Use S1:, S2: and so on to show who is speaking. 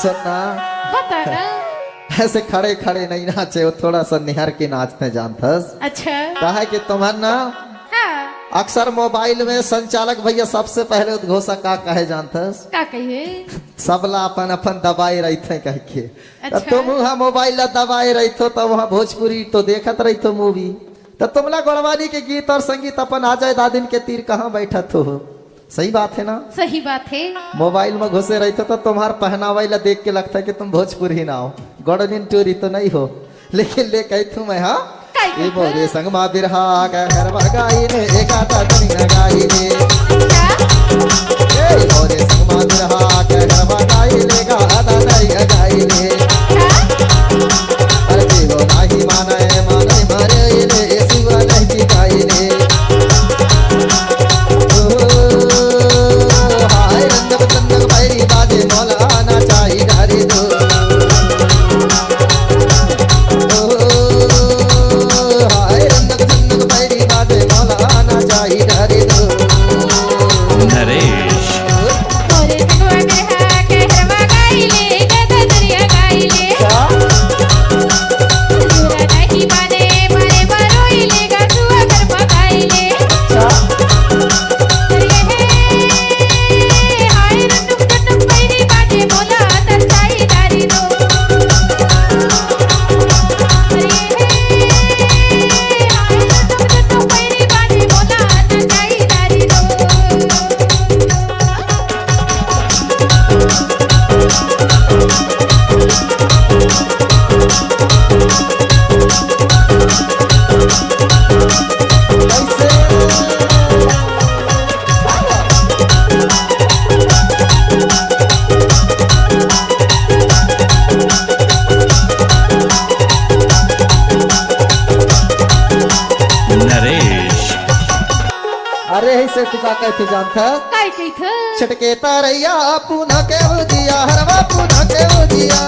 S1: सुनना
S2: बता ना।
S1: ऐसे खड़े खड़े नहीं नाचे, वो थोड़ा सा निहर के नाचते जानथस।
S2: अच्छा
S1: कहा कि तुम्हार ना
S2: हाँ
S1: अक्सर मोबाइल में संचालक भैया सबसे पहले उद्घोषक का कहे जानथस,
S2: का कहिए।
S1: सबला अपन अपन दबाए रही थे कह के।
S2: अच्छा।
S1: तुम वहाँ मोबाइल ला दबाए रही थो, तब वहाँ भोजपुरी तो देखत रही थो मूवी, तो तुमला गढ़वानी के गीत और संगीत अपन आ जाए दादिन के तीर कहाँ बैठा थो। सही बात है ना।
S2: सही बात है।
S1: मोबाइल में घुसे रही तो तुम्हार पहनावा ला देख के लगता है कि तुम भोजपुरी ना हो, गढ़निन टूरी तो नहीं हो, लेकिन ले कही तू मैं हाँ ये बोरे संग मा बिरहा घर गाई ने एकाता तनी गाई ने ए बोरे संग मा बिरहा घर गाई ले गाता तनी गाई ने अरे देवो नाही माने मारे ले सिवा नहीं गाई ने ओ हाय रंग बंदक बैरी बाजे मौला ना चाहिए डारी दो से तुका कहते जानता
S2: काय कही था
S1: छटके तारैया पुनः के उजिया हरवा पुनः के उजिया